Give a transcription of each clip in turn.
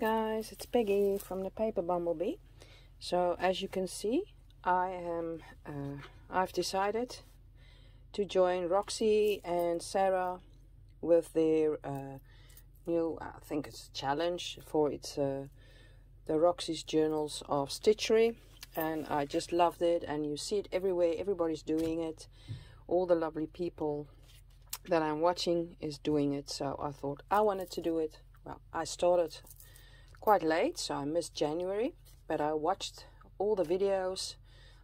guys, it's Peggy from the paper Bumblebee. So as you can see, I've decided to join Roxy and Sarah with their new, I think it's a challenge for the Roxy's Journals of Stitchery, and I just loved it. And you see it everywhere, everybody's doing it, all the lovely people that I'm watching is doing it, so I thought I wanted to do it. Well, I started quite late, so I missed January, but I watched all the videos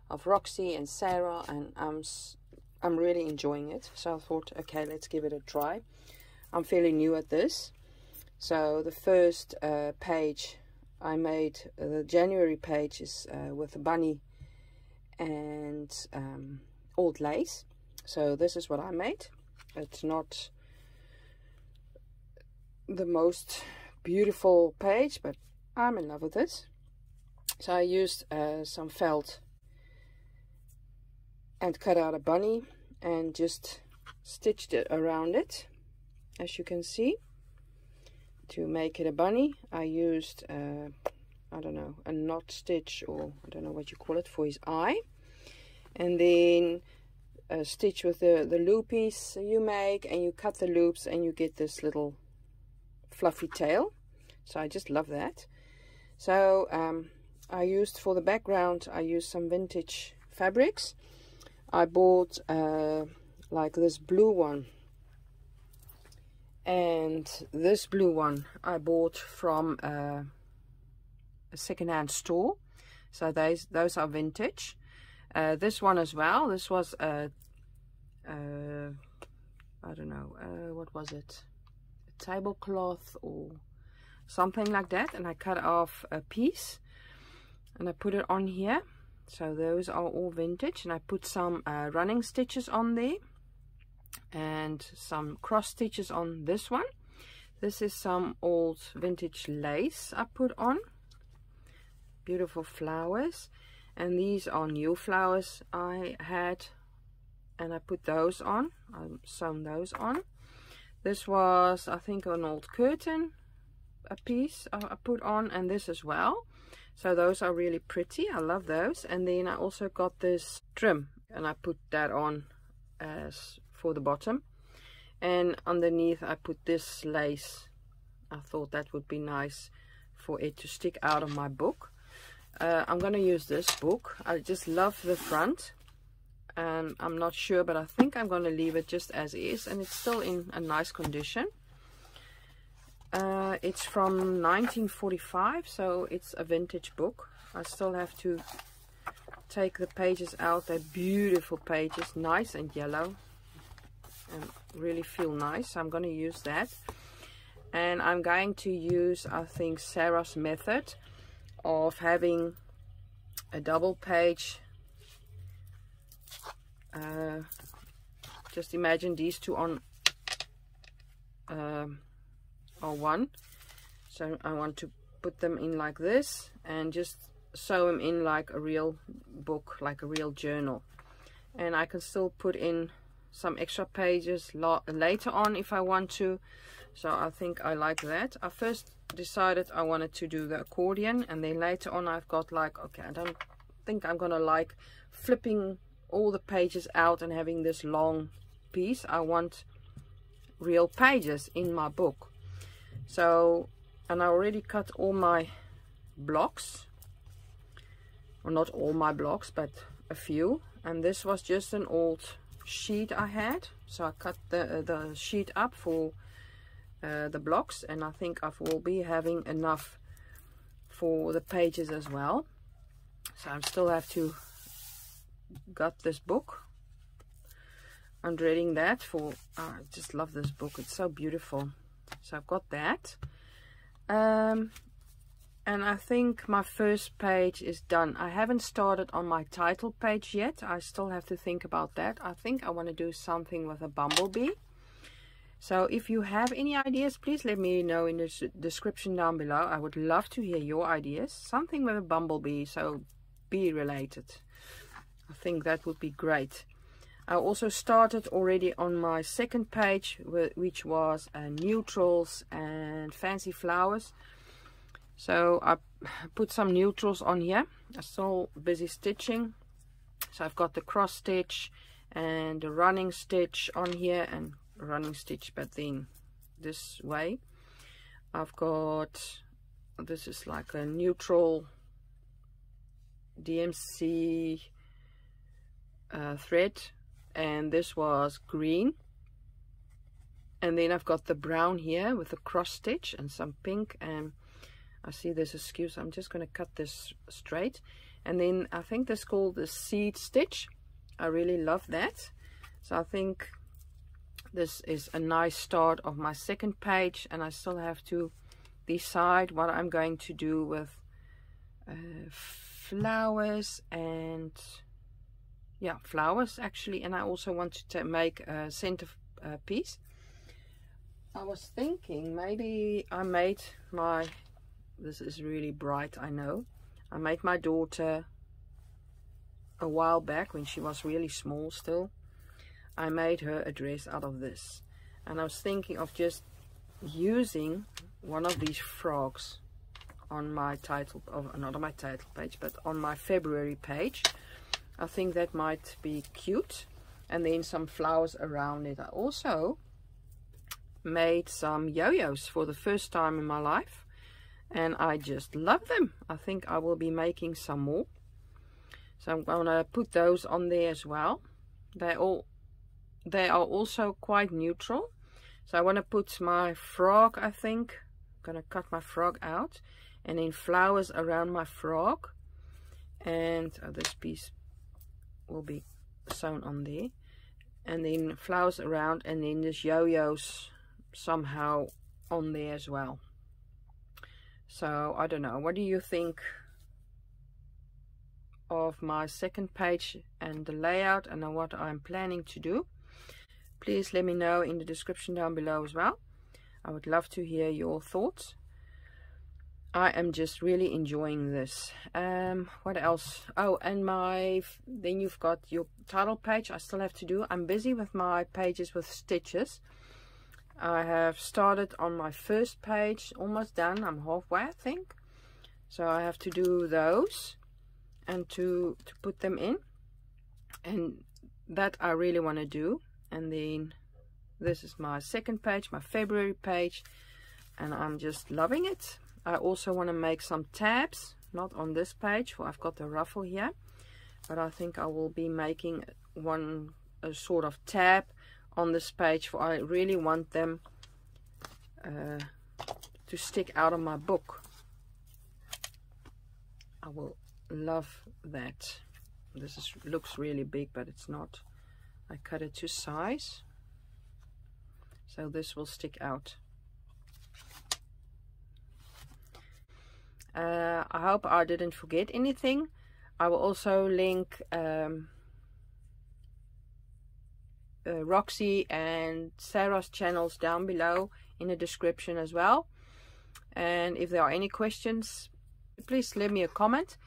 of Roxy and Sarah, and I'm really enjoying it. So I thought, okay, let's give it a try. I'm fairly new at this. So the first page I made, the January page, is with a bunny and old lace. So this is what I made. It's not the most beautiful page, but I'm in love with it. So I used some felt and cut out a bunny and just stitched it around it, as you can see. To make it a bunny, I used I don't know, a knot stitch, or I don't know what you call it, for his eye, and then stitch with the loopies you make, and you cut the loops and you get this little fluffy tail. So I just love that. So I used, for the background, I used some vintage fabrics. I bought like this blue one, and this blue one I bought from a second-hand store, so those are vintage. This one as well, this was a I don't know, what was it, a tablecloth or something like that, and I cut off a piece and I put it on here. So those are all vintage, and I put some running stitches on there and some cross stitches on this one. This is some old vintage lace I put on, beautiful flowers. And these are new flowers I had, and I put those on. I sewn those on. This was, I think, an old curtain, a piece I put on, and this as well. So those are really pretty. I love those. And then I also got this trim, and I put that on as for the bottom. And underneath I put this lace. I thought that would be nice for it to stick out of my book. I'm going to use this book. I just love the front, and I'm not sure, but I think I'm going to leave it just as is, and it's still in a nice condition. It's from 1945, so it's a vintage book. I still have to take the pages out. They're beautiful pages, nice and yellow, and really feel nice. So I'm going to use that, and I'm going to use, I think, Sarah's method of having a double page. Just imagine these two on are one, so I want to put them in like this and just sew them in like a real book, like a real journal. And I can still put in some extra pages later on if I want to. So I think I like that. I first decided I wanted to do the accordion, and then later on I've got like, okay, I don't think I'm gonna like flipping all the pages out and having this long piece. I want real pages in my book. So, and I already cut all my blocks, or not all my blocks, but a few. And this was just an old sheet I had, so I cut the sheet up for the blocks, and I think I will be having enough for the pages as well. So I still have to gut this book. I'm dreading that for, I just love this book, it's so beautiful. So I've got that, and I think my first page is done. I haven't started on my title page yet. I still have to think about that. I think I want to do something with a bumblebee. So if you have any ideas, please let me know in the description down below. I would love to hear your ideas. Something with a bumblebee, so bee related. I think that would be great. I also started already on my second page, which was neutrals and fancy flowers. So I put some neutrals on here. I'm still busy stitching. So I've got the cross stitch and the running stitch on here, and running stitch but then this way. I've got, this is like a neutral DMC thread, and this was green. And then I've got the brown here with the cross stitch and some pink, and I see there's a skew, so I'm just going to cut this straight. And then I think this is called the seed stitch. I really love that. So I think this is a nice start of my second page, and I still have to decide what I'm going to do with flowers and flowers actually. And I also want to make a center piece. I was thinking maybe I made my, this is really bright, I know. I made my daughter a while back when she was really small still. I made her a dress out of this, and I was thinking of just using one of these frogs on my title, not on my title page, but on my February page. I think that might be cute, and then some flowers around it. I also made some yo-yos for the first time in my life, and I just love them. I think I will be making some more, so I'm gonna put those on there as well. They are also quite neutral. So I want to put my frog, I think. I'm gonna cut my frog out, and then flowers around my frog, and this piece will be sewn on there, and then flowers around, and then this yo-yos somehow on there as well. So I don't know, what do you think of my second page and the layout and what I'm planning to do? Please let me know in the description down below as well. I would love to hear your thoughts. I am just really enjoying this. What else? Oh, and then you've got your title page I still have to do. I'm busy with my pages with stitches. I have started on my first page, almost done. I'm halfway, I think. So I have to do those and to put them in, and that I really want to do. And then this is my second page, my February page, and I'm just loving it. I also want to make some tabs, not on this page, for I've got the ruffle here, but I think I will be making a sort of tab on this page, for I really want them to stick out of my book. I will love that. This looks really big, but it's not. I cut it to size, so this will stick out. I hope I didn't forget anything. I will also link Roxy and Sarah's channels down below in the description as well. And if there are any questions, please leave me a comment.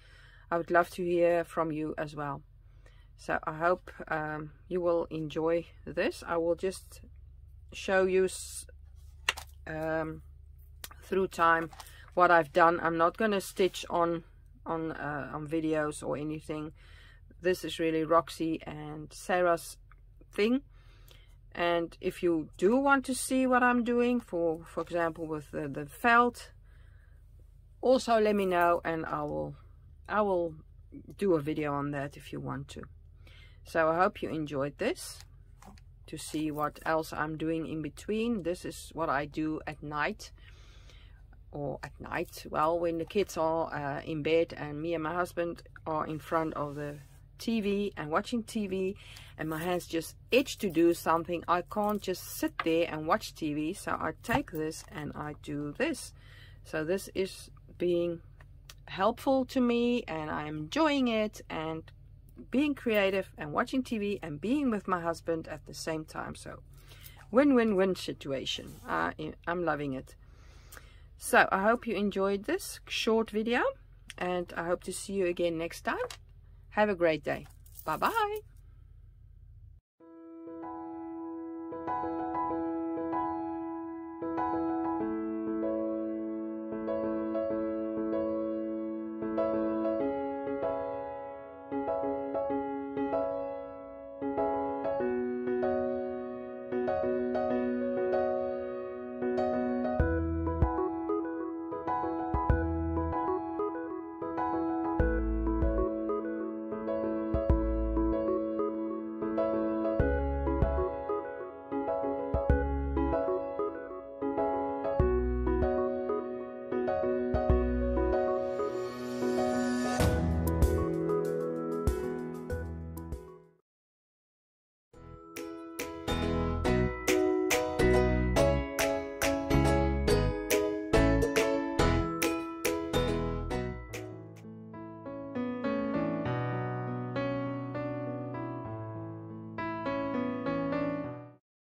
I would love to hear from you as well. So I hope you will enjoy this. I will just show you through time what I've done. I'm not going to stitch on videos or anything. This is really Roxy and Sarah's thing. And if you do want to see what I'm doing, for example with the felt, also let me know, and I will do a video on that if you want to. So I hope you enjoyed this, to see what else I'm doing in between. This is what I do at night, well, when the kids are in bed and me and my husband are in front of the TV and watching TV, and my hands just itch to do something. I can't just sit there and watch TV, so I take this and I do this. So this is being helpful to me, and I'm enjoying it, and being creative and watching TV and being with my husband at the same time. So win-win-win situation. I'm loving it. So I hope you enjoyed this short video, and I hope to see you again next time. Have a great day. Bye bye.